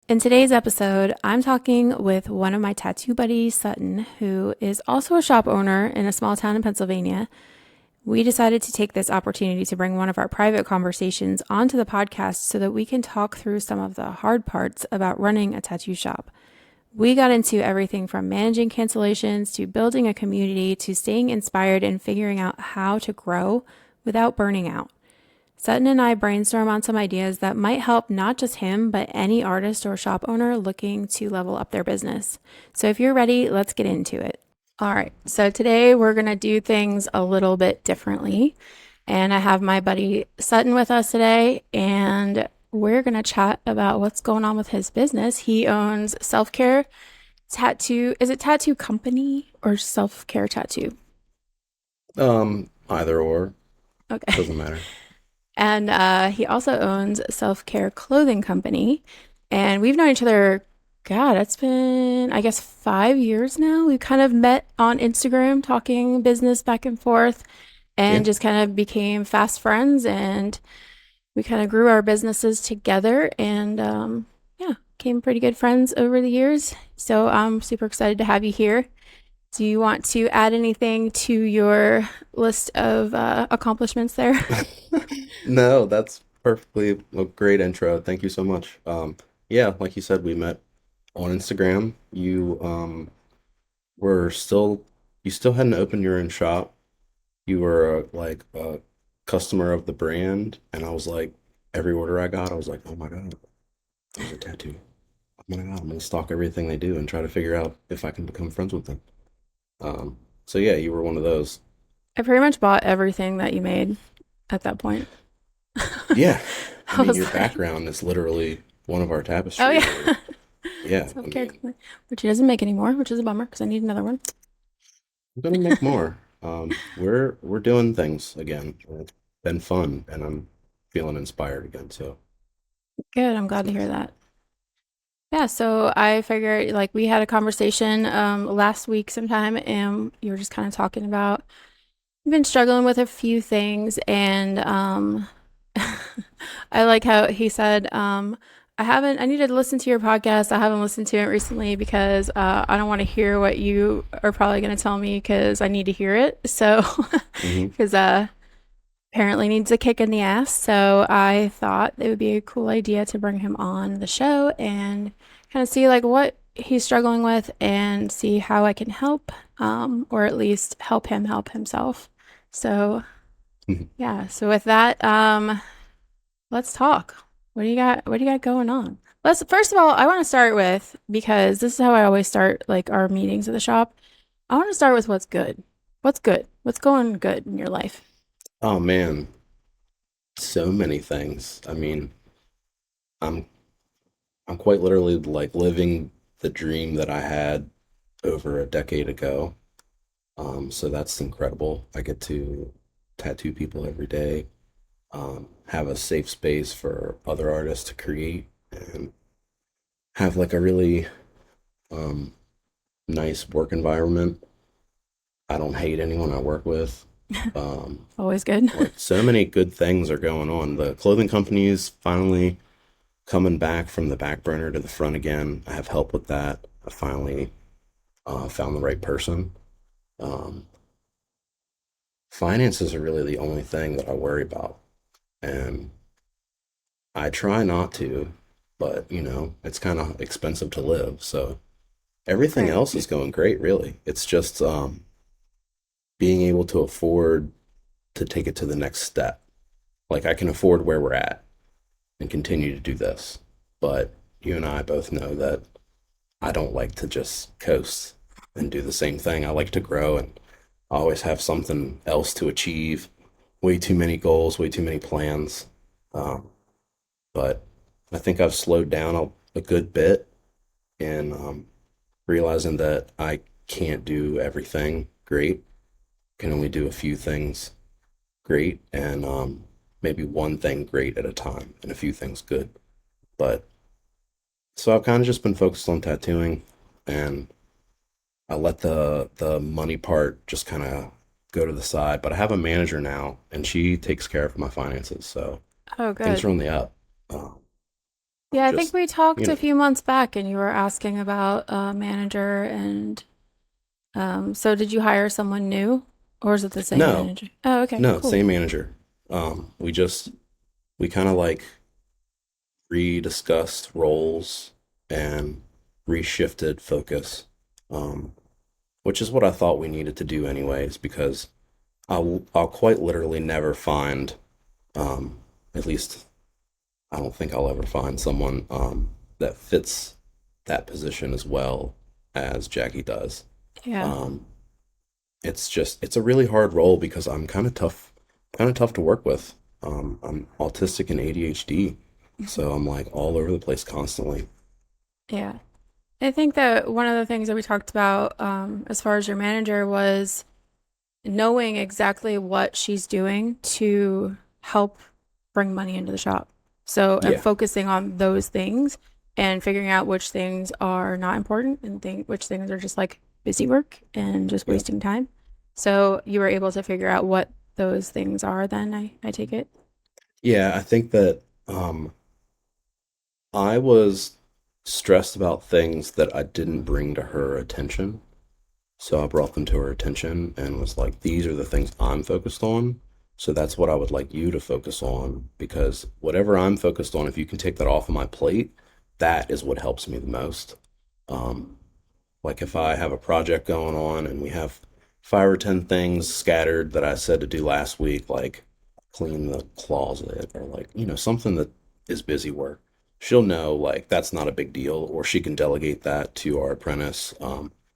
In today's episode, I'm talking with one of my tattoo buddies, Sutton, who is also a shop owner in a small town in Pennsylvania. We decided to take this opportunity to bring one of our private conversations onto the podcast so that we can talk through some of the hard parts about running a tattoo shop. We got into everything from managing cancellations to building a community to staying inspired and figuring out how to grow without burning out. Sutton and I brainstorm on some ideas that might help not just him, but any artist or shop owner looking to level up their business. So if you're ready, let's get into it. All right. So today we're going to do things a little bit differently. And I have my buddy Sutton with us today, and we're going to chat about what's going on with his business. He owns Self Care Tattoo. Is it Tattoo Company or Self Care Tattoo? Either or, Okay. doesn't matter. And he also owns Self Care Clothing Company. And we've known each other, God, it's been, I guess, 5 years now. We kind of met on Instagram talking business back and forth Yeah. and just kind of became fast friends. And we kind of grew our businesses together and yeah, became pretty good friends over the years. So I'm super excited to have you here. Do you want to add anything to your list of accomplishments there? No, that's perfectly a great intro. Thank you so much. Yeah, like you said, we met on Instagram. Were still you still hadn't opened your own shop. You were like a customer of the brand, and I was like, every order I got, I was like, oh my God, there's a tattoo. Oh my God, I'm gonna stalk everything they do and try to figure out if I can become friends with them. So yeah, you were one of those. I pretty much bought everything that you made at that point. Yeah. I I mean, was your like, background is literally one of our oh tapestries, or yeah, yeah, I self care, mean, which he doesn't make anymore, which is a bummer because I need another one. I'm gonna make more. We're doing things again. It's been fun, and I'm feeling inspired again. So Good, I'm it's glad to hear nice. that. Yeah, so I figured like we had a conversation last week sometime, and you were just kind of talking about you've been struggling with a few things, and I like how he said, I needed to listen to your podcast. I haven't listened to it recently because I don't want to hear what you are probably going to tell me because I need to hear it. So, Hmm. because apparently needs a kick in the ass. So I thought it would be a cool idea to bring him on the show and kind of see like what he's struggling with and see how I can help, or at least help him help himself. So yeah. So with that, let's talk. What do you got? What do you got going on? Let's first of all, I want to start with because this is how I always start like our meetings at the shop. I want to start with what's good. What's good? What's going good in your life? Oh man, so many things. I mean, I'm I'm quite literally like living the dream that I had over a decade ago. So that's incredible. I get to tattoo people every day, have a safe space for other artists to create, and have like a really um, nice work environment. I don't hate anyone I work with. Um, Always good. like so many good things are going on. The clothing company is finally coming back from the back burner to the front again. I have help with that. I finally found the right person. Um, Finances are really the only thing that I worry about, and I try not to, but it's kind of expensive to live. So everything Right. else is going great, really. It's just being able to afford to take it to the next step. Like I can afford where we're at and continue to do this. But you and I both know that I don't like to just coast and do the same thing. I like to grow and always have something else to achieve. Way too many goals, way too many plans. Um, but I think I've slowed down a good bit in realizing that I can't do everything great, can only do a few things great, and maybe one thing great at a time and a few things good. But so I've kind of just been focused on tattooing, and I let the money part just kind of go to the side. But I have a manager now, and she takes care of my finances, so Oh, things good. are on the up. Um, Yeah, I think Just, we you talked a know, few months back and you were asking about a manager and so did you hire someone new or is it the same no, manager? Oh, okay, no, cool. same manager. We kind of like rediscussed roles and reshifted focus, um, which is what I thought we needed to do anyways, because I'll quite literally never find, um, at least I don't think I'll ever find someone that fits that position as well as Jackie does. Yeah. Um, it's a really hard role because I'm kind of tough to work with. I'm autistic and ADHD, so I'm like all over the place constantly. Yeah. I think that one of the things that we talked about as far as your manager was knowing exactly what she's doing to help bring money into the shop. So, and Yeah, focusing on those things and figuring out which things are not important and which things are just like busy work and just yeah, wasting time. So, you were able to figure out what those things are then, I take it. yeah. I think that I was stressed about things that I didn't bring to her attention. So I brought them to her attention and was like, these are the things I'm focused on. So that's what I would like you to focus on because whatever I'm focused on, if you can take that off of my plate, that is what helps me the most. Um, like if I have a project going on and we have 5 or 10 things scattered that I said to do last week, like clean the closet or like, something that is busy work, she'll know like that's not a big deal, or she can delegate that to our apprentice,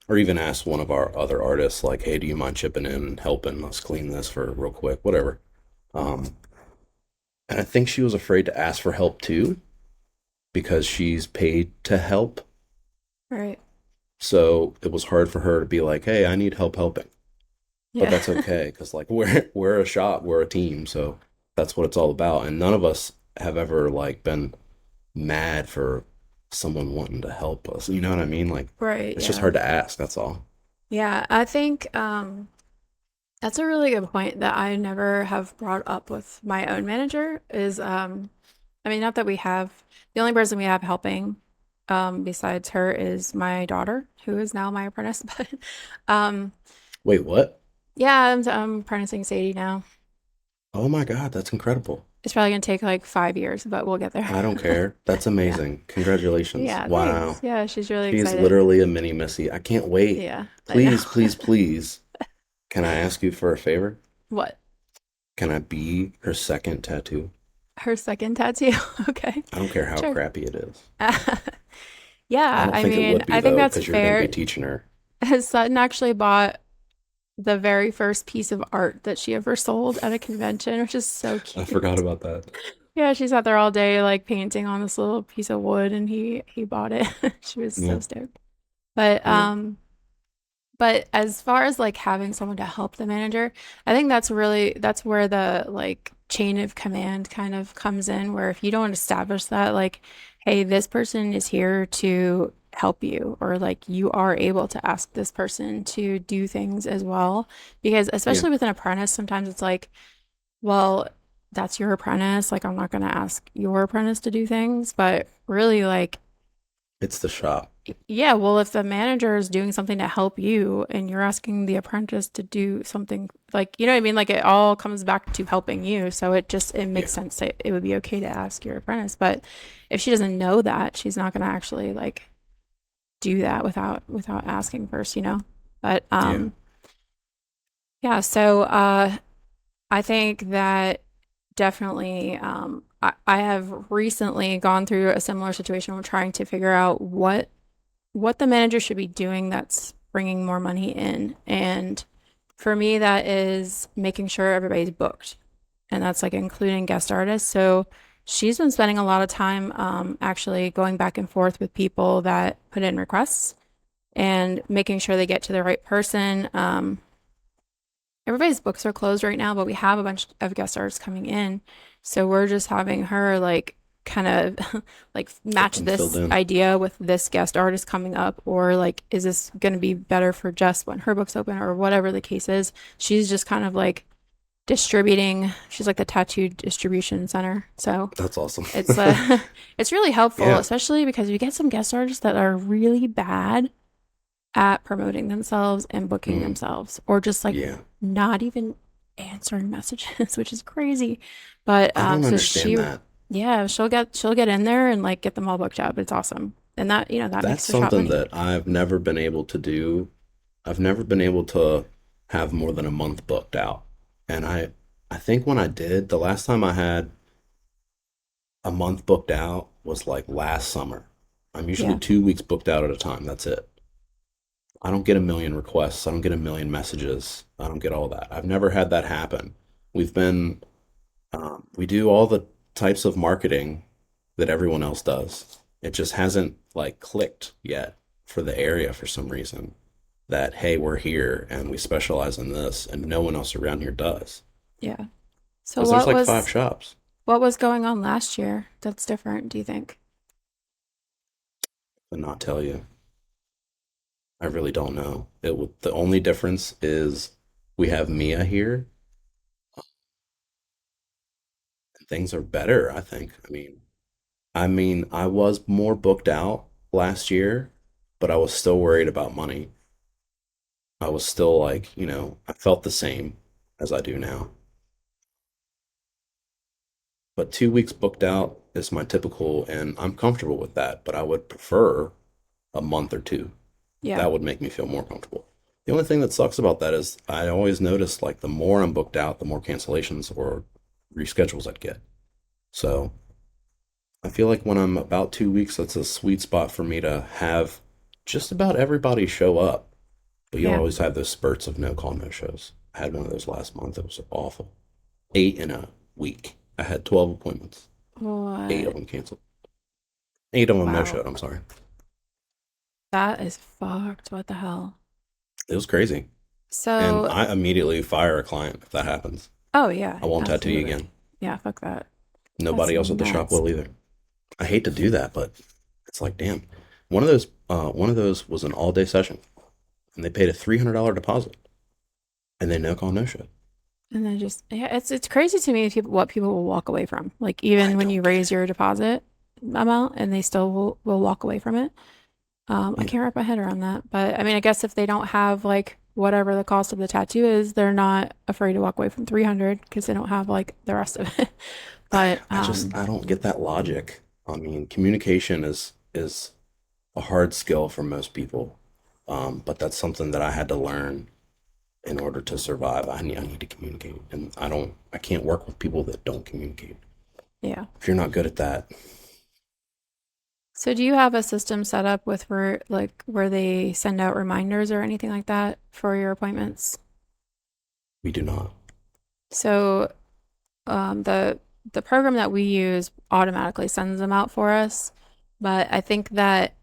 or even ask one of our other artists, like, hey, do you mind chipping in and helping us clean this for real quick, whatever. Um, and I think she was afraid to ask for help too because she's paid to help. Right. So it was hard for her to be like, hey, I need help helping. But Yeah. that's okay because like we're a shop, we're a team, so that's what it's all about. And none of us have ever like been mad for someone wanting to help us. You know what I mean? Like Right. it's just Yeah. hard to ask, that's all. Yeah. I think that's a really good point that I never have brought up with my own manager is I mean not that we have the only person we have helping besides her is my daughter who is now my apprentice but um Wait, what? yeah I'm apprenticing Sadie now. Oh my God, that's incredible. It's probably gonna take like 5 years but we'll get there. I don't care. That's Yeah. amazing. Congratulations. Yeah, thanks. Wow. Yeah, she's really She's excited. literally a mini Missy. I can't wait. Yeah, I know. Please, please, please. Can I ask you for a favor? What? Can I be her second tattoo? Her second tattoo? Okay. I don't care how Sure. crappy it is. I Yeah, don't I think it mean, would be I think though, that's because you're going to be fair. teaching her. Sutton actually bought the very first piece of art that she ever sold at a convention, which is so I forgot cute. about that. Yeah, she sat there all day like painting on this little piece of wood and he bought it. She was Yeah, so stoked. But yeah, but as far as like having someone to help the manager, I think that's where the like chain of command kind of comes in, where if you don't establish that, like, hey, this person is here to help you, or like you are able to ask this person to do things as well. Because yeah. especially with an apprentice, sometimes it's like, well, that's your apprentice. Like, I'm not going to ask your apprentice to do things, but really, like, It's the shop. yeah, well, if the manager is doing something to help you and you're asking the apprentice to do something like, you know what I mean? Like it all comes back to helping you. So it Yeah, makes sense that it would be okay to ask your apprentice. But if she doesn't know that, she's not going to actually like do that without asking first, you know? But yeah, yeah, so I think that definitely I have recently gone through a similar situation of trying to figure out what the manager should be doing that's bringing more money in. And for me, that is making sure everybody's booked. And that's like including guest artists. So she's been spending a lot of time actually going back and forth with people that put in requests and making sure they get to the right person. Everybody's books are closed right now, but we have a bunch of guest artists coming in. So we're just having her like kind of like get match them filled this in. idea with this guest artist coming up, or like, is this going to be better for Jess when her book's open, or whatever the case is. She's just kind of like distributing. She's like the tattoo distribution center. So That's awesome. it's it's really helpful, Yeah. especially because we get some guest artists that are really bad at promoting themselves and booking Mm, themselves, or just like yeah. not even answering messages, which is crazy. But I don't so understand she, that. yeah, she'll get in there and like get them all booked up. It's awesome, and that that That's makes her shop something money. that I've never been able to do. I've never been able to have more than a month booked out. And I think when I did, the last time I had a month booked out was like last summer. I'm usually Yeah, 2 weeks booked out at a time. That's it. I don't get a million requests. I don't get a million messages. I don't get all that. I've never had that happen. We've been, we do all the types of marketing that everyone else does. It just hasn't like clicked yet for the area for some reason that, hey, we're here and we specialize in this and no one else around here does. yeah. So Because there's like 5 shops. what was going on last year that's different, do you think? And not tell you. I really don't know. The only difference is we have Mia here and things are better, I think. I mean, I was more booked out last year, but I was still worried about money. I was still like, I felt the same as I do now. But 2 weeks booked out is my typical, and I'm comfortable with that, but I would prefer a month or two. Yeah, That would make me feel more comfortable. The only thing that sucks about that is I always notice like the more I'm booked out, the more cancellations or reschedules I'd get. So I feel like when I'm about 2 weeks, that's a sweet spot for me to have just about everybody show up. But you'll yeah. always have those spurts of no call, no shows. I had one of those last month. It was awful. 8 in a week. I had 12 appointments. Eight of What? them canceled. 8 of them no Wow, showed. I'm sorry. that is fucked. What the hell? It was crazy. And So, I immediately fire a client if that happens. oh yeah, I won't tattoo you absolutely. again. Yeah, fuck that. That's Nobody else at the shop nuts. will either. I hate to do that, but it's like, damn. One of those was an all-day session, and they paid a $300 deposit, and they no call, no show. And then just yeah, it's crazy to me if what people will walk away from. Like I even when you don't get raise it. your deposit amount and they still will walk away from it. I Yeah, can't wrap my head around that. But I mean, I guess if they don't have like whatever the cost of the tattoo is, they're not afraid to walk away from 300 because they don't have like the rest of it. But I don't get that logic. I mean, communication is a hard skill for most people, but that's something that I had to learn in order to survive. I need to communicate, and I can't work with people that don't communicate. yeah. If you're not good at that, So do you have a system set up with where they send out reminders or anything like that for your appointments? we do not. So the program that we use automatically sends them out for us, but I think that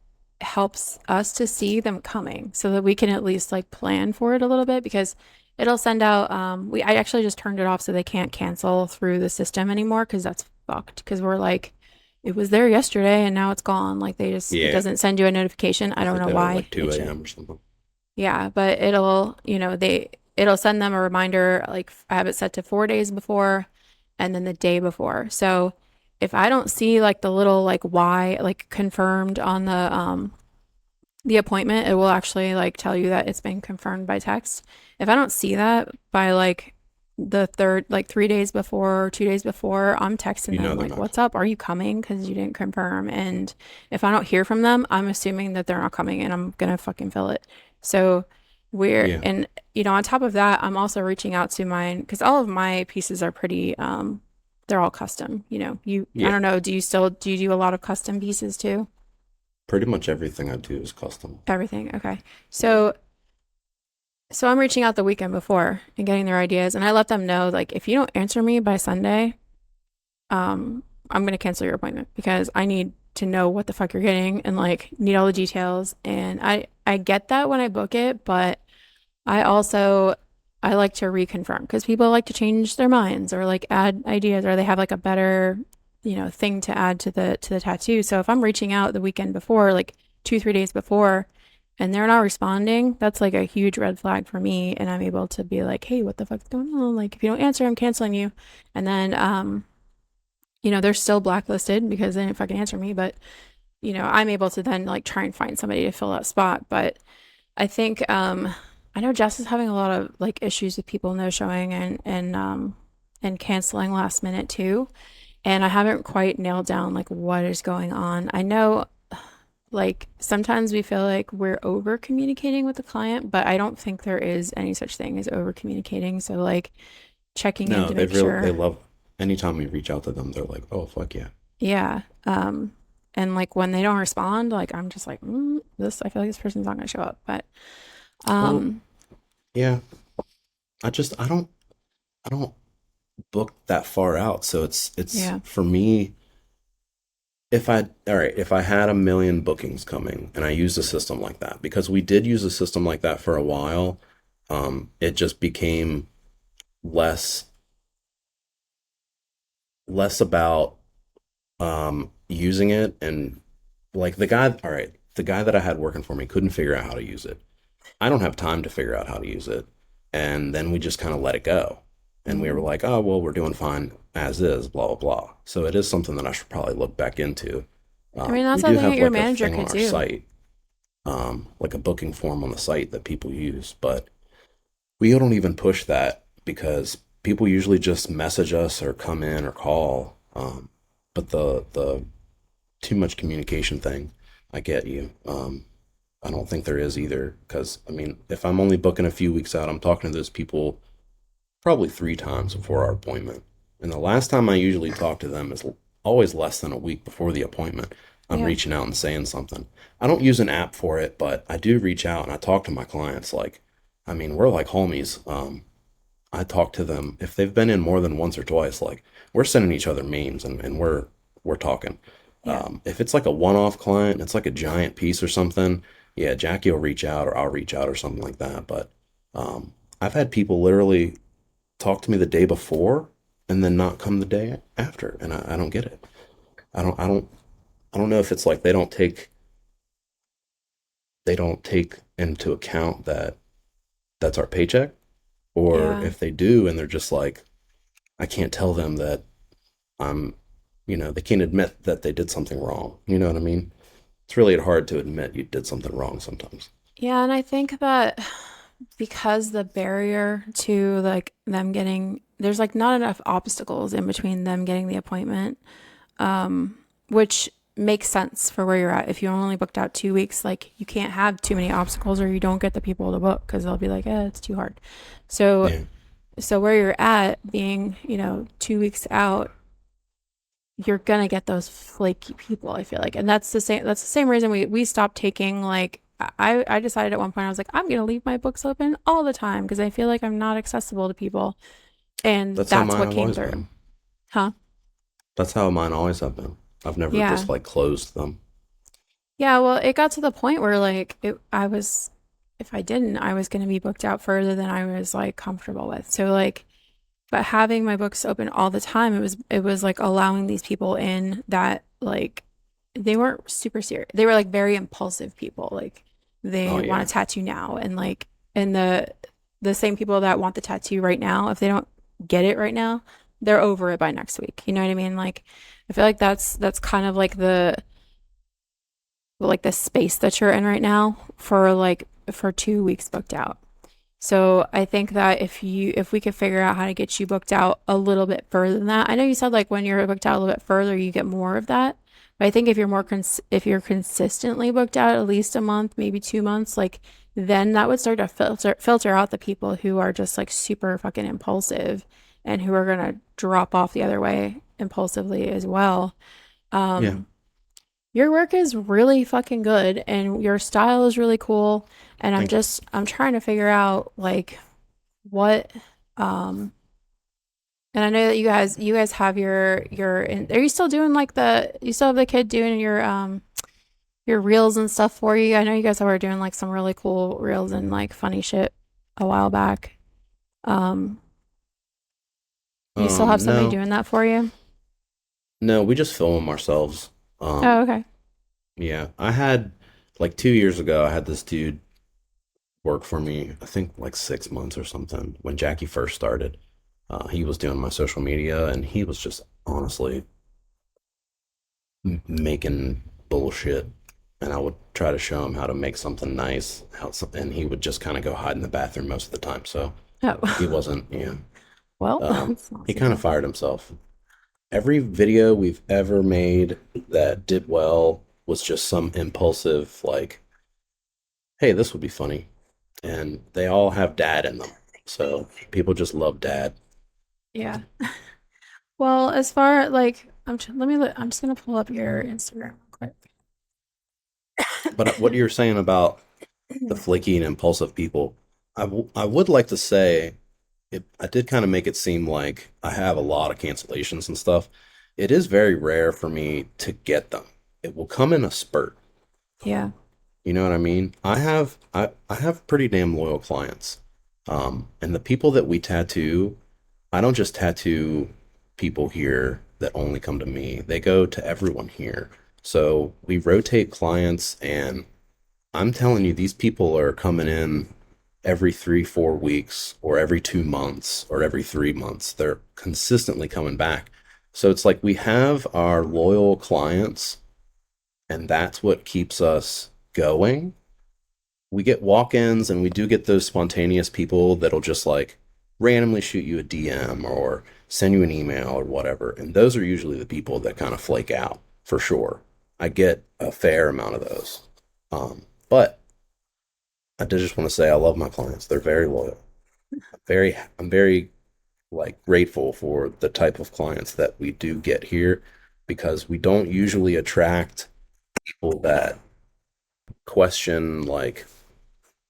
helps us to see them coming so that we can at least like plan for it a little bit because it'll send out I actually just turned it off so they can't cancel through the system anymore because that's fucked because we're like it was there yesterday and now it's gone like it Yeah, doesn't send you a notification. I if don't they know did it at why like 2 it should. a.m. or something. Yeah, but it'll send them a reminder like I have it set to 4 days before and then the day before. So if I don't see like the little like Y like confirmed on the appointment, it will actually like tell you that it's been confirmed by text. If I don't see that by like the third like 3 days before or 2 days before, I'm texting You know them they're like, not "What's coming. up? Are you coming?" Because you didn't confirm. And if I don't hear from them, I'm assuming that they're not coming, and I'm gonna fucking fill it. So we're Yeah, and on top of that, I'm also reaching out to mine because all of my pieces are pretty they're all custom. I yeah. don't know. Do you do a lot of custom pieces too? Pretty much everything I do is custom. Everything. Okay. Yeah, So I'm reaching out the weekend before and getting their ideas, and I let them know like if you don't answer me by Sunday, I'm gonna cancel your appointment because I need to know what the fuck you're getting and like need all the details. And I get that when I book it, but I also I like to reconfirm because people like to change their minds or like add ideas or they have like a better thing to add to the tattoo. So if I'm reaching out the weekend before, like 2 3 days before, and they're not responding, that's like a huge red flag for me. And I'm able to be like, hey, what the fuck's going on? Like, if you don't answer, I'm canceling you. And then, they're still blacklisted because they didn't fucking answer me. But, I'm able to then like try and find somebody to fill that spot. But I think, I know Jess is having a lot of like issues with people no showing and canceling last minute too. And I haven't quite nailed down like what is going on. I know like sometimes we feel like we're over communicating with the client, but I don't think there is any such thing as over communicating. So like checking in No, to make they sure. love anytime we reach out to them, they're like, "Oh, fuck yeah." Yeah. And like when they don't respond, like I'm just like, this, I feel like this person's not going to show up. But, Well, um, yeah. I don't book that far out. So it's yeah, for me, if I had a million bookings coming and I used a system like that, because we did use a system like that for a while, it just became less less about using it, and like the guy that I had working for me couldn't figure out how to use it. I don't have time to figure out how to use it. And then we just kind of let it go. And we were mm. like, oh, well, we're doing fine as is, blah, blah, blah. So it is something that I should probably look back into. I mean, that's We do something that have your like a manager thing on could our do. site, like a booking form on the site that people use, but we don't even push that because people usually just message us or come in or call. But the too much communication thing, I get you. I don't think there is either because I mean, if I'm only booking a few weeks out, I'm talking to those people probably 3 times before our appointment. And the last time I usually talk to them is always less than a week before the appointment. I'm Yeah. reaching out and saying something. I don't use an app for it, but I do reach out and I talk to my clients. Like, I mean, we're like homies. I talk to them if they've been in more than once or twice. Like, we're sending each other memes and we're talking. Yeah. If it's like a one-off client, it's like a giant piece or something. Yeah, Jackie will reach out or I'll reach out or something like that. But I've had people literally talk to me the day before and then not come the day after, and I don't get it. I don't I don't I don't know if it's like they don't take into account that that's our paycheck, or Yeah. if they do and they're just like I can't tell them that I'm, they can't admit that they did something wrong. You know what I mean? It's really hard to admit you did something wrong sometimes. Yeah. And I think that because the barrier to like them getting, there's like not enough obstacles in between them getting the appointment, which makes sense for where you're at. If you're only booked out 2 weeks, like you can't have too many obstacles or you don't get the people to book because they'll be like, it's too hard. So, Yeah. so where you're at being, 2 weeks out, you're gonna get those flaky people, I feel like. And that's the same reason we stopped taking like I decided at one point I was like, I'm gonna leave my books open all the time because I feel like I'm not accessible to people. And That's how that's mine what have came always through. been. Huh? That's how mine always have been. I've never Yeah. just like closed them. Yeah, well, it got to the point where like if I didn't, I was gonna be booked out further than I was like comfortable with. So like but having my books open all the time, it was like allowing these people in that like they weren't super serious. They were like very impulsive people. Like Oh they want a yeah. tattoo now and like and the same people that want the tattoo right now, if they don't get it right now, they're over it by next week. You know what I mean? Like I feel like that's kind of like the space that you're in right now for 2 weeks booked out. So I think that if we could figure out how to get you booked out a little bit further than that. I know you said like when you're booked out a little bit further, you get more of that. But I think if you're consistently booked out at least a month, maybe 2 months, like then that would start to filter out the people who are just like super fucking impulsive and who are gonna drop off the other way impulsively as well. Yeah. Um, your work is really fucking good and your style is really cool. And Thank you. I'm trying to figure out like what um and I know that you guys have are you still doing like you still have the kid doing your reels and stuff for you? I know you guys were doing like some really cool reels and like funny shit a while back. Um you still have somebody No, doing that for you? no, we just film them ourselves. Oh, Um, okay. yeah, I had Like 2 years ago, I had this dude work for me, I think like 6 months or something when Jackie first started. He was doing my social media and he was just honestly making bullshit. And I would try to show him how to make something nice, and he would just kind of go hide in the bathroom most of the time. So he Oh, wasn't, well, that's not he kind of super. fired himself. Every video we've ever made that did well was just some impulsive, like, hey, this would be funny. And they all have dad in them. So people just love dad. Yeah. Well, as far like let me look, I'm just gonna pull up your Instagram real But what you're saying about the quick. flaky and impulsive people, I would like to say I did kind of make it seem like I have a lot of cancellations and stuff. It is very rare for me to get them. It will come in a spurt. Yeah. You know what I mean? I have pretty damn loyal clients. And the people that we tattoo, I don't just tattoo people here that only come to me. They go to everyone here. So we rotate clients, and I'm telling you, these people are coming in every 3, 4 weeks, or every 2 months, or every 3 months. They're consistently coming back. So it's like we have our loyal clients, and that's what keeps us going. We get walk-ins, and we do get those spontaneous people that'll just like randomly shoot you a DM or send you an email or whatever. And those are usually the people that kind of flake out for sure. I get a fair amount of those. But I did just want to say I love my clients. They're very loyal. I'm very like grateful for the type of clients that we do get here because we don't usually attract people that question like,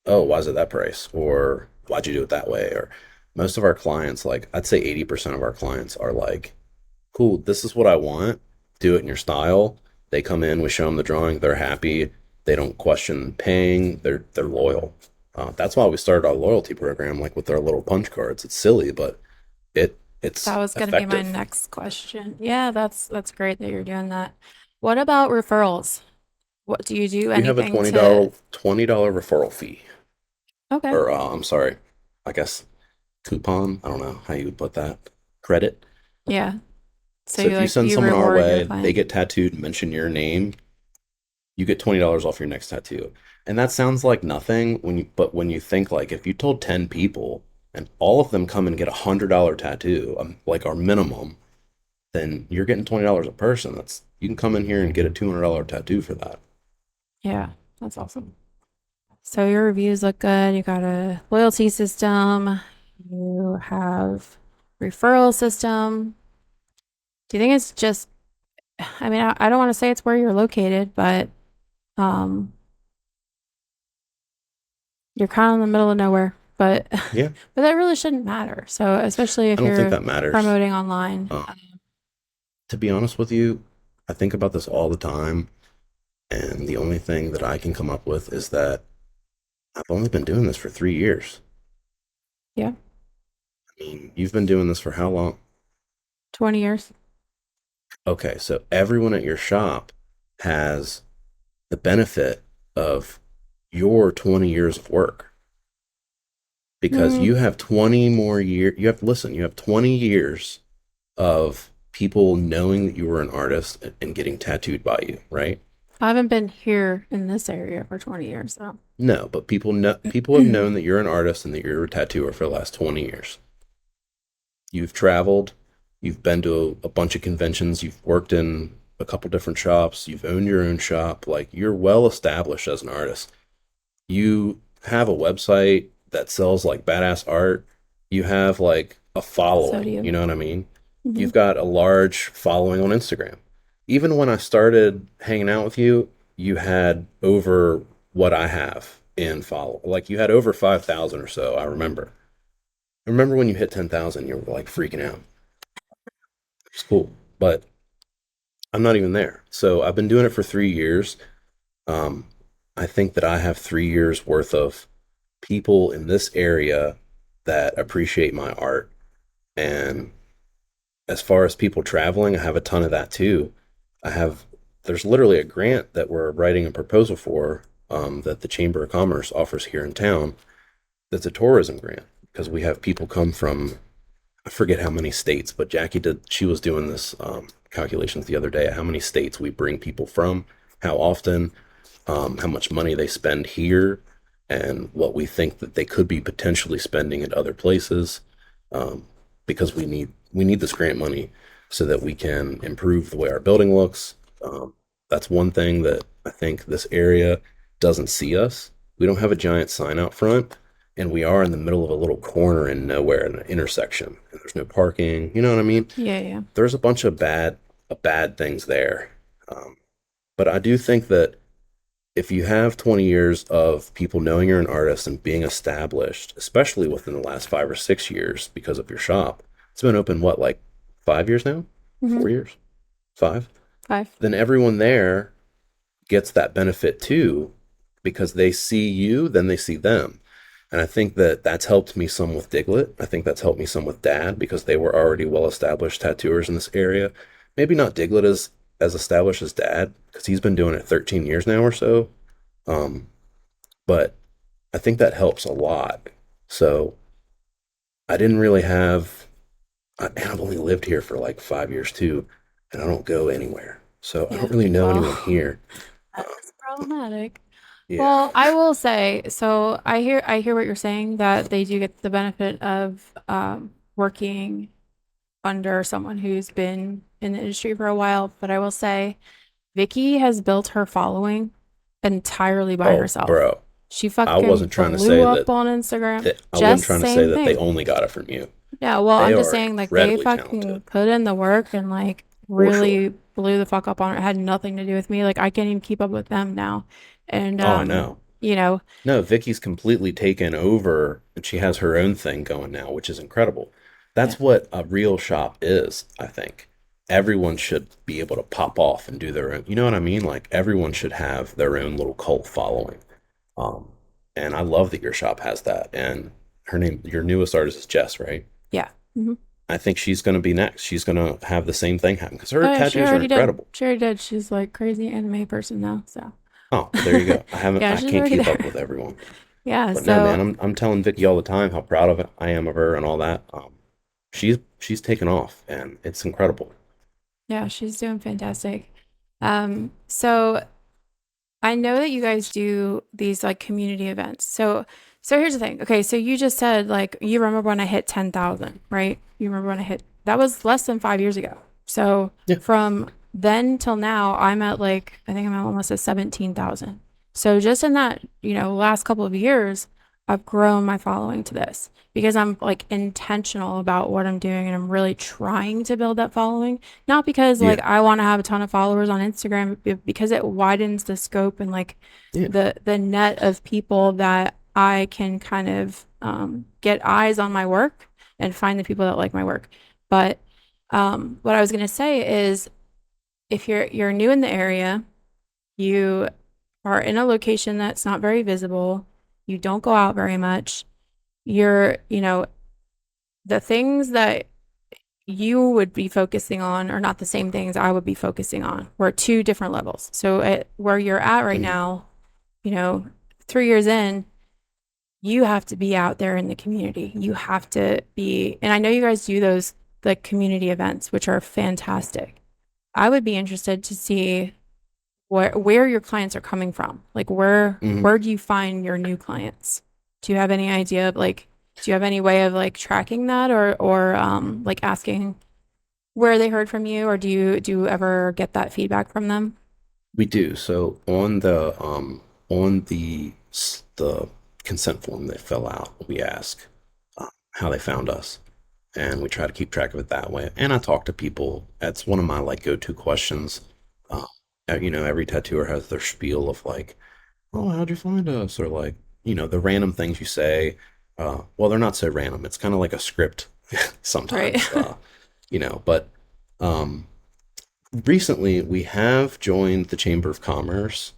oh, why is it that price? Or why'd you do it that way? Or most of our clients, like I'd say 80% of our clients are like, cool, this is what I want. Do it in your style. They come in, we show them the drawing, they're happy. They don't question paying. They're loyal. That's why we started our loyalty program, like with our little punch cards. It's silly, but it's That was gonna be my effective. next question. Yeah, that's great that you're doing that. What about referrals? What do you do We have a anything to $20 referral fee, Okay. or I'm sorry, I guess coupon. I don't know how you would put that. Credit. Yeah. So So you if you like send you someone our reward your way, they client. get tattooed, mention your name, you get $20 off your next tattoo. And that sounds like nothing but when you think like if you told 10 people and all of them come and get $100 tattoo, like our minimum, then you're getting $20 a person. That's you can come in here and get a $200 tattoo for that. Yeah, that's awesome. So your reviews look good. You got a loyalty system. You have referral system. Do you think it's just, I mean, I don't want to say it's where you're located, but um, you're kind of in the middle of nowhere. But Yeah, but that really shouldn't matter. So especially I if don't think you're that matters. promoting online. Um, to be honest with you, I think about this all the time, and the only thing that I can come up with is that I've only been doing this for 3 years. Yeah, I mean, you've been doing this for how long? 20 years. Okay, so everyone at your shop has the benefit of your 20 years of work because Mm, you have 20 more years. You have 20 years of people knowing that you were an artist and getting tattooed by you, right? I haven't been here in this area for 20 years, so. No, but people have known that you're an artist and that you're a tattooer for the last 20 years. You've traveled, you've been to a bunch of conventions, you've worked in a couple different shops, you've owned your own shop, like you're well established as an artist. You have a website that sells like badass art. You have like a So do following, you you. know what I mean? Hmm. You've got a large following on Instagram. Even when I started hanging out with you, you had over what I have in follow. Like you had over 5,000 or so, I remember. I remember when you hit 10,000, you were like freaking out. It's cool, but I'm not even there. So I've been doing it for 3 years. Um, I think that I have 3 years worth of people in this area that appreciate my art. And as far as people traveling, I have a ton of that too. I have, there's literally a grant that we're writing a proposal for. that the Chamber of Commerce offers here in town. That's a tourism grant because we have people come from, I forget how many states, but Jackie did, she was doing this calculations the other day, how many states we bring people from, how often, how much money they spend here, and what we think that they could be potentially spending at other places, um, because we need this grant money so that we can improve the way our building looks. That's one thing that I think this area doesn't see us. We don't have a giant sign out front, and we are in the middle of a little corner in nowhere in an intersection, and there's no parking. You know what I mean? Yeah, yeah. There's a bunch of bad things there. Um, but I do think that if you have 20 years of people knowing you're an artist and being established, especially within the last 5 or 6 years because of your shop, it's been open what, like 5 years now? Mm-hmm. 4 years? Five? 5. Then everyone there gets that benefit too because they see you, then they see them. And I think that that's helped me some with Diglett. I think that's helped me some with Dad because they were already well established tattooers in this area. Maybe not Diglett as established as Dad because he's been doing it 13 years now or so. Um, but I think that helps a lot. So I didn't really have, and I've only lived here for like 5 years too, and I don't go anywhere. So I Yeah. don't really know anyone Well, here. that is problematic. Yeah. Well, I will say, so I hear what you're saying that they do get the benefit of working under someone who's been in the industry for a while, but I will say Vicky has built her following entirely by Oh, herself. bro. She I fucking wasn't trying to blew say up that, on Instagram. that I wasn't Just trying to say same that they thing. only got it from you. Yeah, well, They I'm just are saying like they incredibly fucking talented, put in the work and like for sure. really blew the fuck up on it. It had nothing to do with me. Like I can't even keep up with them now. And Oh, I know. you know, No, Vicky's completely taken over and she has her own thing going now, which is incredible. yeah. That's what a real shop is, I think. Everyone should be able to pop off and do their own, you know what I mean? Like everyone should have their own little cult following. Um, and I love that your shop has that. And her name, your newest artist is Jess, right? Yeah. Hmm. I think she's going to be next. She's going to have the same thing happen because Oh her yeah, she tattoos are already did. incredible. She already did. She's like crazy anime person now. So Oh, well, there you go. I haven't, yeah, I she's can't already keep up there. with everyone. Yeah, But no, man, so I'm telling Vicky all the time how proud of it I am of her and all that. She's taken off and it's incredible. yeah, she's doing fantastic. So I know that you guys do these like community events. So here's the thing. Okay, so you just said like you remember when I hit 10,000, right? You remember when I hit that was less than 5 years ago. So Yeah. from then till now, I'm at like I think I'm at almost at 17,000. So just in that, last couple of years, I've grown my following to this because I'm like intentional about what I'm doing and I'm really trying to build that following. Not because like Yeah. I want to have a ton of followers on Instagram, because it widens the scope and like Yeah. the net of people that I can kind of get eyes on my work and find the people that like my work. But what I was gonna say is, if you're new in the area, you are in a location that's not very visible, you don't go out very much, the things that you would be focusing on are not the same things I would be focusing on. We're at two different levels. So at where you're at right Mhm. now, you know, 3 years in, you have to be out there in the community. You have to be, and I know you guys do those like community events, which are fantastic. I would be interested to see where your clients are coming from. Like Mhm. where do you find your new clients? Do you have any idea of like do you have any way of like tracking that or like asking where they heard from you or do you ever get that feedback from them? We do. So on the consent form they fill out, we ask how they found us, and we try to keep track of it that way. And I talk to people. That's one of my like go-to questions. Uh, every tattooer has their spiel of like, "Oh, how'd you find us?" Or like, the random things you say. Well, they're not so random. It's kind of like a script Right. sometimes. But um, recently we have joined the Chamber of Commerce,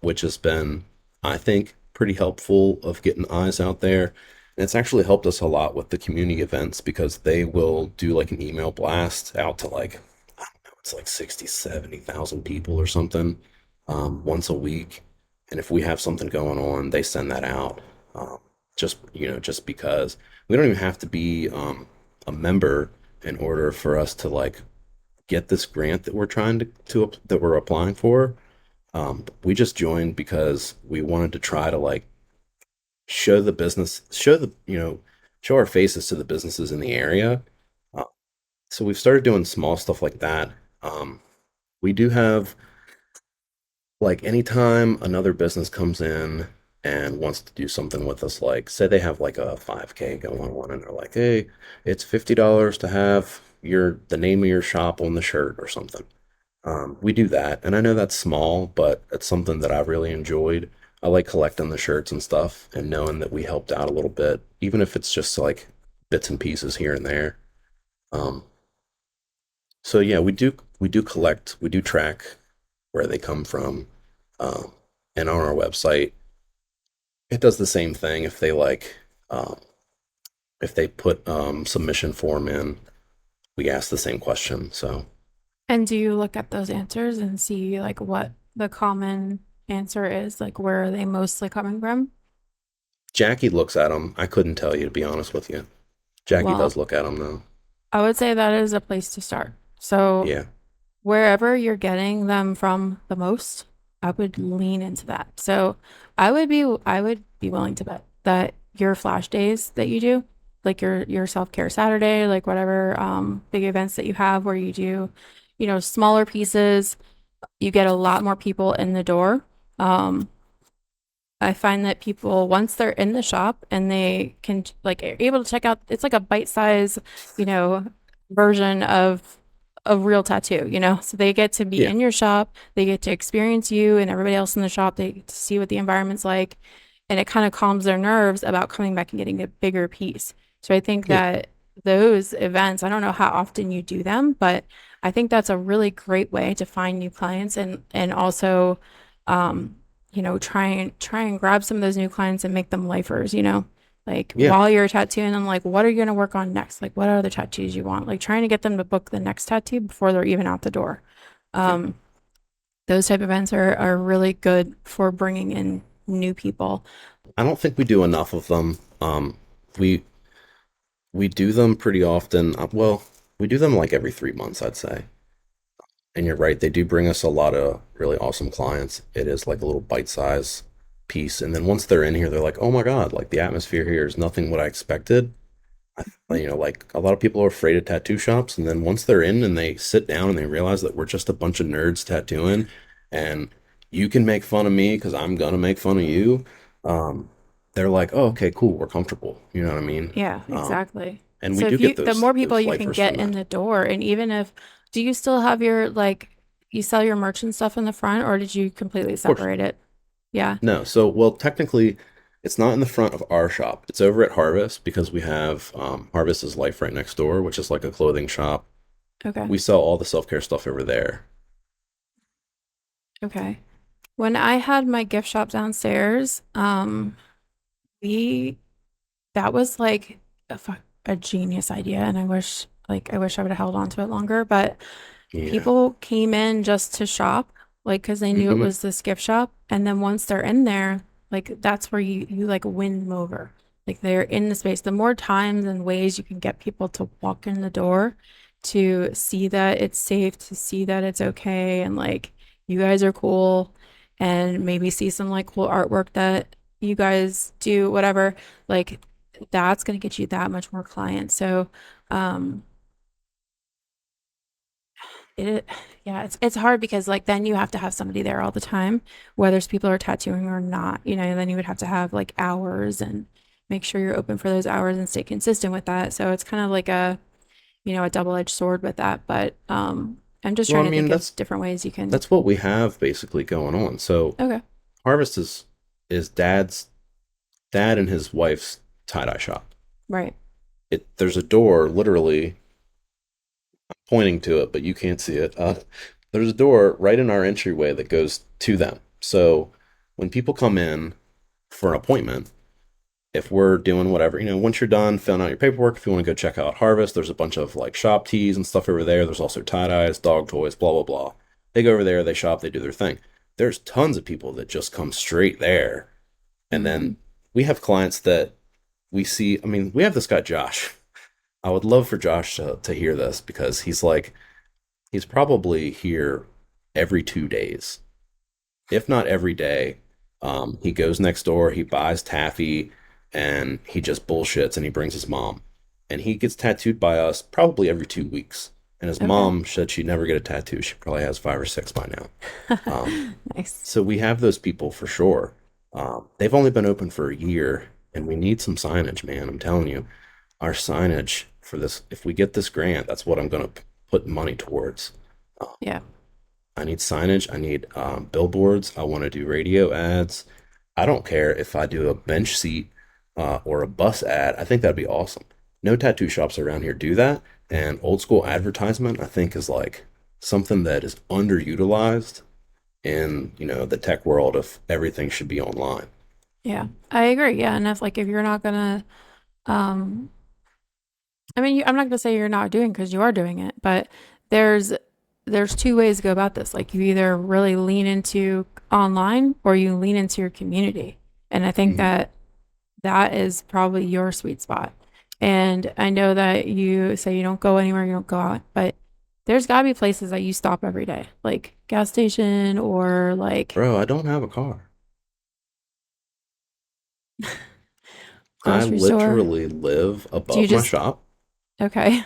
which has been, I think, pretty helpful of getting eyes out there. And it's actually helped us a lot with the community events because they will do like an email blast out to like, I don't know, it's like 60, 70,000 people or something, once a week. And if we have something going on, they send that out. Um, just because we don't even have to be a member in order for us to like get this grant that we're trying to that we're applying for. We just joined because we wanted to try to like show the business, show our faces to the businesses in the area. Uh, so we've started doing small stuff like that. We do have like anytime another business comes in and wants to do something with us, like say they have like a 5K going on and they're like, hey, it's $50 to have the name of your shop on the shirt or something. We do that, and I know that's small, but it's something that I've really enjoyed. I like collecting the shirts and stuff and knowing that we helped out a little bit, even if it's just like bits and pieces here and there. Um, so yeah, we do collect, we do track where they come from. Um, and on our website, it does the same thing um, if they put submission form in, we ask the same question. So And do you look at those answers and see like what the common answer is? Like where are they mostly coming from? Jackie looks at them. I couldn't tell you, to be honest with you. Jackie Well, does look at them though. I would say that is a place to start. So Yeah. wherever you're getting them from the most, I would lean into that. So I would be willing to bet that your flash days that you do, like your self-care Saturday, like whatever big events that you have where you do, smaller pieces, you get a lot more people in the door. Um, I find that people, once they're in the shop and they can like are able to check out, it's like a bite size, you know, version of a real tattoo, So they get to be Yeah. in your shop, they get to experience you and everybody else in the shop, they get to see what the environment's like, and it kind of calms their nerves about coming back and getting a bigger piece. So I think Yeah. that those events, I don't know how often you do them, but I think that's a really great way to find new clients and also um try and grab some of those new clients and make them lifers, like Yeah. while you're tattooing them, like what are you going to work on next? Like what are the tattoos you want? Like trying to get them to book the next tattoo before they're even out the door. Yeah. Um, those type of events are really good for bringing in new people. I don't think we do enough of them. We we do them pretty often. Well, we do them like every 3 months, I'd say. And you're right, they do bring us a lot of really awesome clients. It is like a little bite-size piece, and then once they're in here, they're like, "Oh my God, like the atmosphere here is nothing what I expected." Like a lot of people are afraid of tattoo shops, and then once they're in and they sit down and they realize that we're just a bunch of nerds tattooing, and you can make fun of me because I'm gonna make fun of you, um, they're like, "Oh, okay, cool, we're comfortable." You know what I mean? Yeah, Um, exactly. and we So do if get the more people those you can lifers from get in that. the door, and even if, do you still have your like, you sell your merch and stuff in the front, or did you completely Of course, separate it? Yeah. no. So, well, technically, it's not in the front of our shop. It's over at Harvest because we have Harvest is Life right next door, which is like a clothing shop. Okay. We sell all the self-care stuff over there. Okay. When I had my gift shop downstairs, we that was like a genius idea, and I wish I would have held on to it longer, but Yeah. people came in just to shop, like because they knew it Hmm. was this gift shop, and then once they're in there, like that's where you like win them over. Like they're in the space. The more times and ways you can get people to walk in the door, to see that it's safe, to see that it's okay, and like you guys are cool, and maybe see some like cool artwork that you guys do, whatever, like that's gonna get you that much more clients. So, um, it yeah, it's hard because like then you have to have somebody there all the time, whether people are tattooing or not, then you would have to have like hours and make sure you're open for those hours and stay consistent with that. So it's kind of like a double-edged sword with that. But I'm just Well, trying I to mean, think of different ways you can. that's what we have basically going on. So Okay, Harvest is dad and his wife's tie-dye shop. right. There's a door literally pointing to it, but you can't see it. There's a door right in our entryway that goes to them. So when people come in for an appointment, if we're doing whatever, once you're done filling out your paperwork, if you want to go check out Harvest, there's a bunch of like shop tees and stuff over there. There's also tie dyes, dog toys, blah, blah, blah. They go over there, they shop, they do their thing. there's tons of people that just come straight there. And Mm-hmm. then we have clients that we see. I mean, we have this guy, Josh. I would love for Josh to hear this because he's probably here every 2 days, if not every day. He goes next door, he buys taffy, and he just bullshits and he brings his mom. And he gets tattooed by us probably every 2 weeks. And his Okay. mom said she'd never get a tattoo. She probably has five or six by now. Nice. So we have those people for sure. They've only been open for a year, and we need some signage, man. I'm telling you, our signage for this, if we get this grant, that's what I'm going to put money towards. Yeah. I need signage. I need billboards. I want to do radio ads. I don't care if I do a bench seat or a bus ad. I think that'd be awesome. No tattoo shops around here do that. And old school advertisement, I think, is like something that is underutilized in, the tech world if everything should be online. Yeah. I agree. Yeah. And if you're not gonna, um, I mean, I'm not gonna say you're not doing because you are doing it, but there's there's two ways to go about this. Like you either really lean into online or you lean into your community. And I think Mhm. that that is probably your sweet spot. And I know that you say you don't go anywhere, you don't go out, but there's got to be places that you stop every day, like gas station or like Bro, I don't have a car. I grocery store. literally live Do you above my just, shop okay.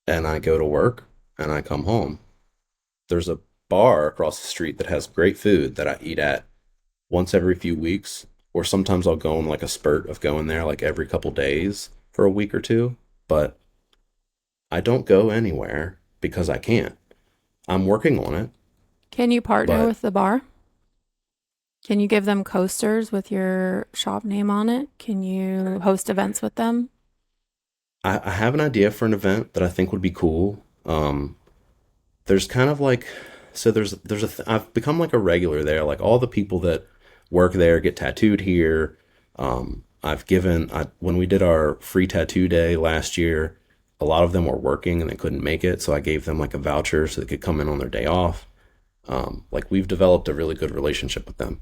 and I go to work and I come home. There's a bar across the street that has great food that I eat at once every few weeks, or sometimes I'll go on like a spurt of going there like every couple days for a week or two. But I don't go anywhere because I can't. I'm working on it, Can you partner but with the bar? Can you give them coasters with your shop name on it? Can you host events with them? I have an idea for an event that I think would be cool. There's kind of like, so I've become like a regular there. Like all the people that work there get tattooed here. When we did our free tattoo day last year, a lot of them were working and they couldn't make it, so I gave them like a voucher so they could come in on their day off. Like we've developed a really good relationship with them.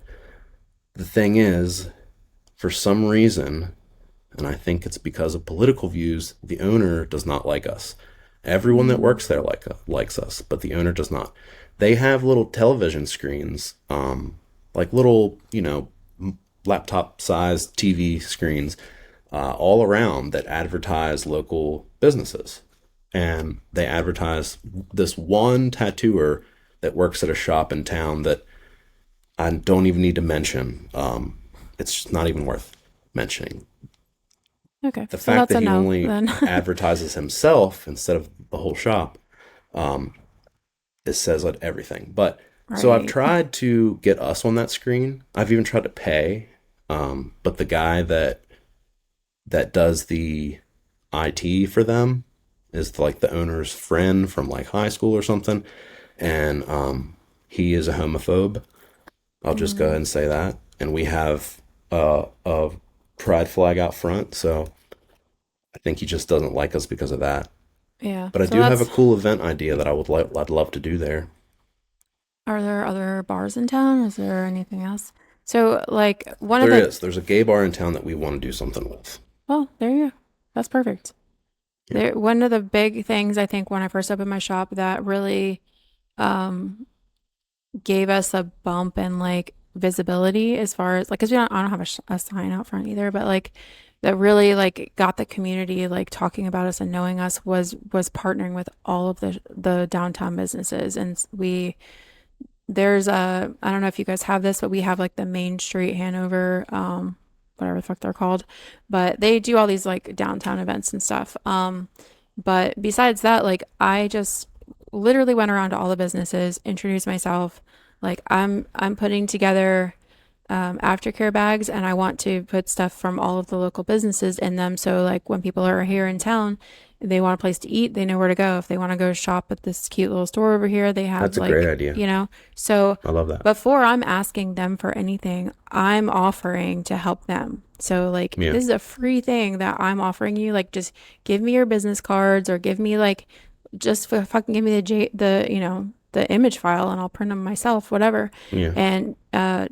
The thing is, for some reason, and I think it's because of political views, the owner does not like us. Everyone that Mm, works there likes us, but the owner does not. They have little television screens, like little, laptop sized TV screens all around that advertise local businesses. And they advertise this one tattooer that works at a shop in town that I don't even need to mention. It's just not even worth mentioning. okay, The so fact that's that a he no only then. advertises himself instead of the whole shop, it says like everything. But so I've Right. tried to get us on that screen. I've even tried to pay, but the guy that does the IT for them is like the owner's friend from like high school or something, and he is a homophobe. I'll just go ahead Mm, and say that. And we have a pride flag out front, so I think he just doesn't like us because of that. yeah. But I So do have a that's, cool event idea that I'd love to do there. are there other bars in town? Is there anything else? So like one of There the, is. There's a gay bar in town that we want to do something with. well, there you go. That's perfect. Yeah. One of the big things I think when I first opened my shop that really um gave us a bump in like visibility as far as like because I don't have a sign out front either, but like that really like got the community like talking about us and knowing us was partnering with all of the downtown businesses, and we there's a I don't know if you guys have this, but we have like the Main Street Hanover, whatever the fuck they're called, but they do all these like downtown events and stuff. But besides that, like I just literally went around to all the businesses, introduced myself. Like I'm putting together aftercare bags, and I want to put stuff from all of the local businesses in them. So like when people are here in town, they want a place to eat, they know where to go. If they want to go shop at this cute little store over here, they have That's a great like, idea. so I love that. before I'm asking them for anything, I'm offering to help them. So like Yeah. this is a free thing that I'm offering you. Like just give me your business cards or give me like just fucking give me the the image file and I'll print them myself, whatever. Yeah. And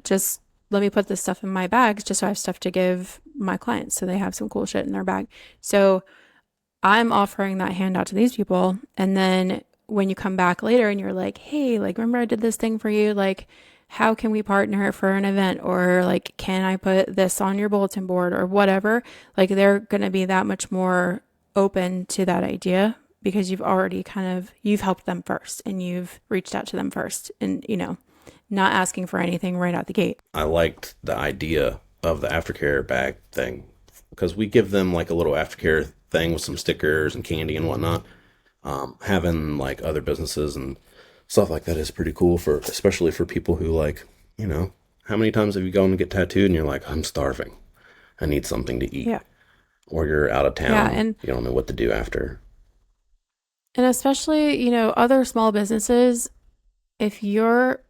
just let me put this stuff in my bags just so I have stuff to give my clients so they have some cool shit in their bag. So I'm offering that handout to these people. And then when you come back later and you're like, hey, like, remember I did this thing for you? Like, how can we partner for an event? Or like, can I put this on your bulletin board or whatever? Like, they're going to be that much more open to that idea because you've already you've helped them first and you've reached out to them first and, not asking for anything right out the gate. I liked the idea of the aftercare bag thing because we give them like a little aftercare thing with some stickers and candy and whatnot. Having like other businesses and stuff like that is pretty cool for, especially for people who like, how many times have you gone to get tattooed and you're like, I'm starving, I need something to eat, Yeah. or you're out of Yeah. town, And you don't know what to do after. especially, other small businesses, if you're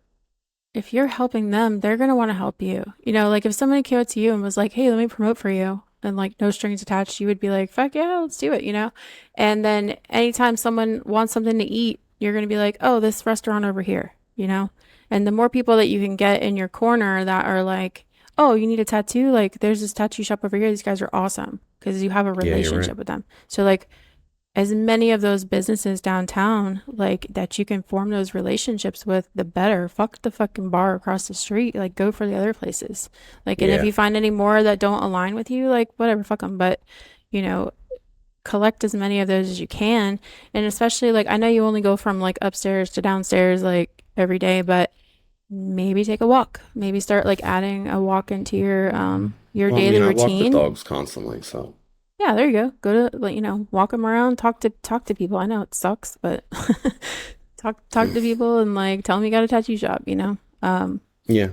helping them, they're going to want to help you. Like if somebody came up to you and was like, hey, let me promote for you and like no strings attached, you would be like, fuck yeah, let's do it. And then anytime someone wants something to eat, you're going to be like, oh, this restaurant over here. And the more people that you can get in your corner that are like, oh, you need a tattoo? Like there's this tattoo shop over here. These guys are awesome because you have a Yeah, you're right. relationship with them. So like as many of those businesses downtown like that you can form those relationships with, the better. Fuck the fucking bar across the street, like go for the other places. Like, and if Yeah. you find any more that don't align with you, like whatever, fuck them. But you know collect as many of those as you can. And especially like I know you only go from like upstairs to downstairs like every day, but maybe take a walk, maybe start like adding a walk into your Well, I daily mean, I walk the routine. dogs constantly, so Yeah, there you go. Go to like, walk them around, talk to people. I know it sucks, but talk to people and like tell them you got a tattoo shop. yeah,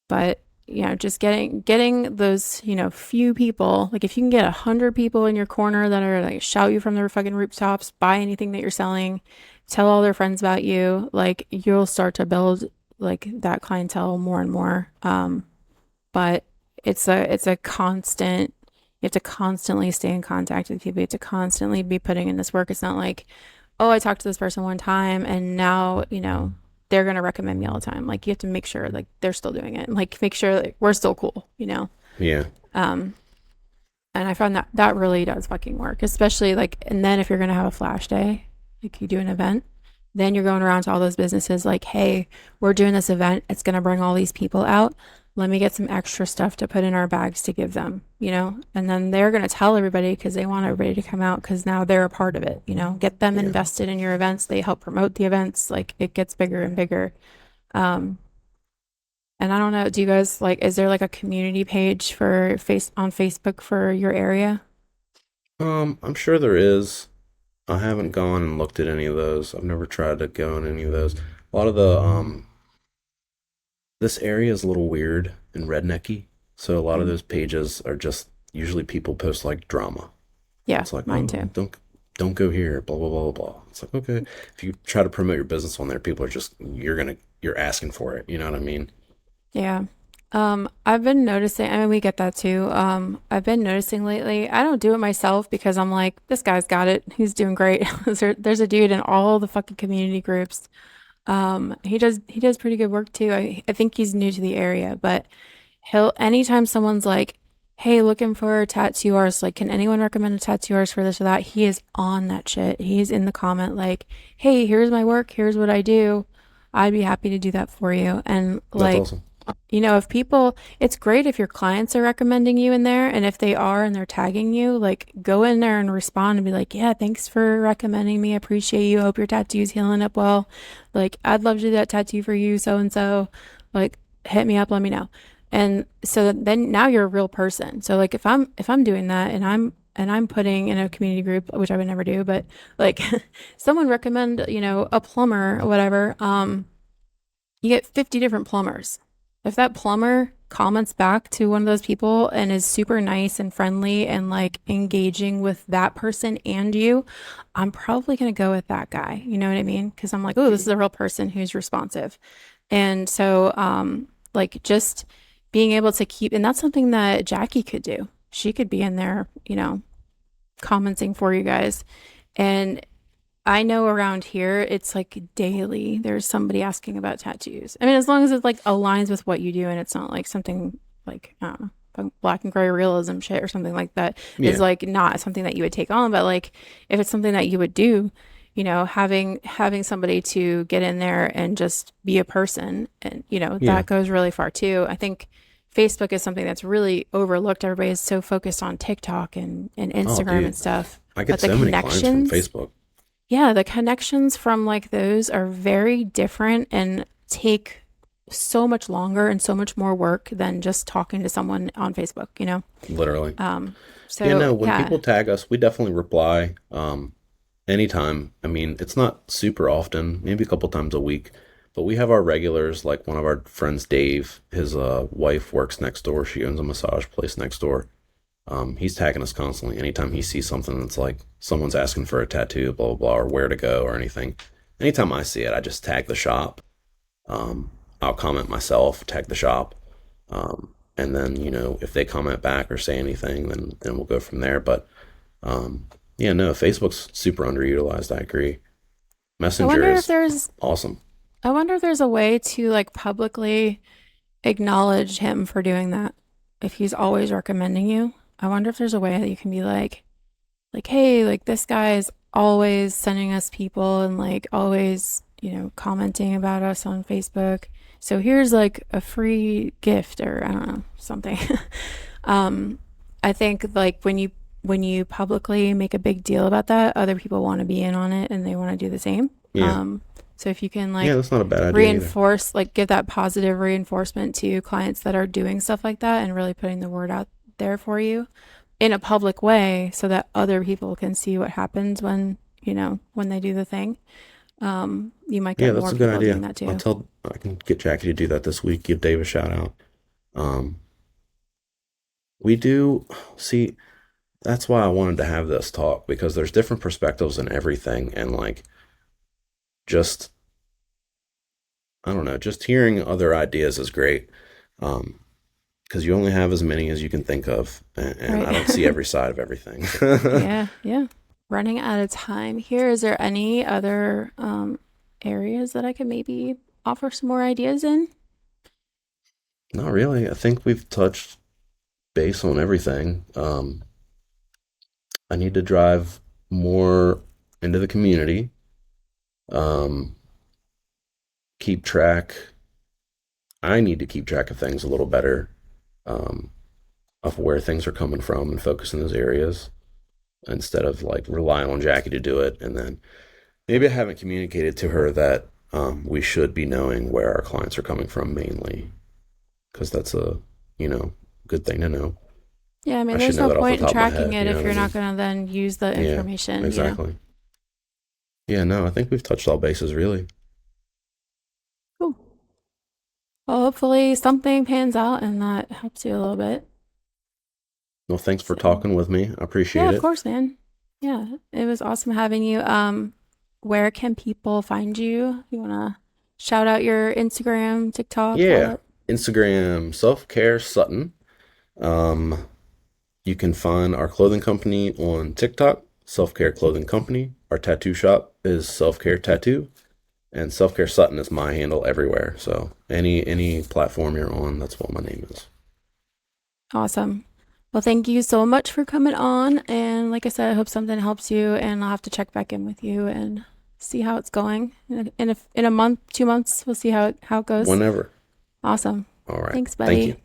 But just getting those, few people, like if you can get 100 people in your corner that are like shout you from their fucking rooftops, buy anything that you're selling, tell all their friends about you, like you'll start to build like that clientele more and more. But it's a constant. You have to constantly stay in contact with people. You have to constantly be putting in this work. It's not like, oh, I talked to this person one time and now, they're gonna recommend me all the time. Like you have to make sure like they're still doing it and like make sure like we're still cool. yeah, Um, and I found that really does fucking work, especially like, and then if you're gonna have a flash day, like you do an event, then you're going around to all those businesses like, hey, we're doing this event. It's gonna bring all these people out. Let me get some extra stuff to put in our bags to give them. And then they're gonna tell everybody because they want everybody to come out because now they're a part of it. Get them yeah. invested in your events. They help promote the events. Like it gets bigger and bigger. Um, and I don't know, do you guys like, is there like a community page for on Facebook for your area? I'm sure there is. I haven't gone and looked at any of those. I've never tried to go in any of those. A lot of the this area is a little weird and rednecky, so a lot of Mm. those pages are just usually people post like drama. Yeah, It's like, mine oh, too. don't go here, blah blah blah blah. It's like, okay, if you try to promote your business on there, people are just you're asking for it. You know what I mean? Yeah. I've been noticing, I mean, we get that too. I've been noticing lately, I don't do it myself because I'm like, this guy's got it. He's doing great. There's a dude in all the fucking community groups. He does pretty good work too. I think he's new to the area, but anytime someone's like, hey, looking for a tattoo artist, like, can anyone recommend a tattoo artist for this or that? He is on that shit. He's in the comment like, hey, here's my work. Here's what I do. I'd be happy to do that for you. And That's like, awesome. if people, it's great if your clients are recommending you in there. And if they are and they're tagging you, like go in there and respond and be like, yeah, thanks for recommending me. I appreciate you. Hope your tattoo's healing up well. Like, I'd love to do that tattoo for you, so and so. Like, hit me up, let me know. And so then now you're a real person. So like if I'm doing that and I'm putting in a community group, which I would never do, but like someone recommend, a plumber or whatever, you get 50 different plumbers. If that plumber comments back to one of those people and is super nice and friendly and like engaging with that person and you, I'm probably going to go with that guy. You know what I mean? Because I'm like, oh, this is a real person who's responsive. And so, like just being able to keep, and that's something that Jackie could do. She could be in there, commenting for you guys. And I know around here it's like daily there's somebody asking about tattoos. I mean, as long as it like aligns with what you do and it's not like something like I don't know, black and gray realism shit or something like that is Yeah. like not something that you would take on. But like if it's something that you would do, having somebody to get in there and just be a person, and Yeah. that goes really far too. I think Facebook is something that's really overlooked. Everybody is so focused on TikTok and Oh, Instagram and dude, stuff. I get But the so many clients from connections, Facebook. yeah, the connections from like those are very different and take so much longer and so much more work than just talking to someone on Facebook. Literally. Um, Yeah, so no, when yeah, people tag us, we definitely reply. Anytime. I mean, it's not super often, maybe a couple times a week, but we have our regulars, like one of our friends, Dave, his wife works next door. She owns a massage place next door. He's tagging us constantly anytime he sees something that's like someone's asking for a tattoo, blah, blah, blah, or where to go or anything. Anytime I see it, I just tag the shop. Um, I'll comment myself, tag the shop. And then, if they comment back or say anything, then we'll go from there. But um, yeah, no, Facebook's super underutilized. I agree. I Messenger wonder if is there's awesome. I wonder if there's a way to like publicly acknowledge him for doing that. If he's always recommending you, I wonder if there's a way that you can be like, hey, like this guy is always sending us people and like always, commenting about us on Facebook. So here's like a free gift or I don't know, something. um, I think like when you publicly make a big deal about that, other people want to be in on it and they want to do the same. Yeah. So if you can Yeah, like that's not a bad idea either. reinforce, like give that positive reinforcement to clients that are doing stuff like that and really putting the word out there for you in a public way so that other people can see what happens when they do the thing. You might Yeah, get that's more a good people doing idea. that too. I can get Jackie to do that this week. Give Dave a shout out. Um, we do see that's why I wanted to have this talk because there's different perspectives in everything and like just I don't know, just hearing other ideas is great. Um, because you only have as many as you can think of, and Right. I don't see every side of everything. Yeah, yeah. Running out of time here. Is there any other areas that I could maybe offer some more ideas in? Not really. I think we've touched base on everything. I need to drive more into the community. Um, keep track. I need to keep track of things a little better, um, of where things are coming from and focus in those areas instead of like relying on Jackie to do it. And then maybe I haven't communicated to her that we should be knowing where our clients are coming from mainly because that's a, you know, good thing to know. Yeah, I mean, I should there's know no that off the point in top of my tracking head. it You know if what I you're not mean? going to then use the Yeah, information. exactly. Yeah, no, I think we've touched all bases really. Cool. Well, hopefully something pans out and that helps you a little bit. Well, thanks for So, talking with me. I yeah, appreciate of it. course, man. Yeah, it was awesome having you. Where can people find you? You want to shout out your Instagram, TikTok, all Yeah, that? Instagram self care Sutton. Um, you can find our clothing company on TikTok, Self Care Clothing Company. Our tattoo shop is Self Care Tattoo, and Self Care Sutton is my handle everywhere. So any platform you're on, that's what my name is. Awesome. Well, thank you so much for coming on. And like I said, I hope something helps you. And I'll have to check back in with you and see how it's going. In a month, 2 months, we'll see how it goes. Whenever. Awesome. All right. Thanks, Thank buddy. you.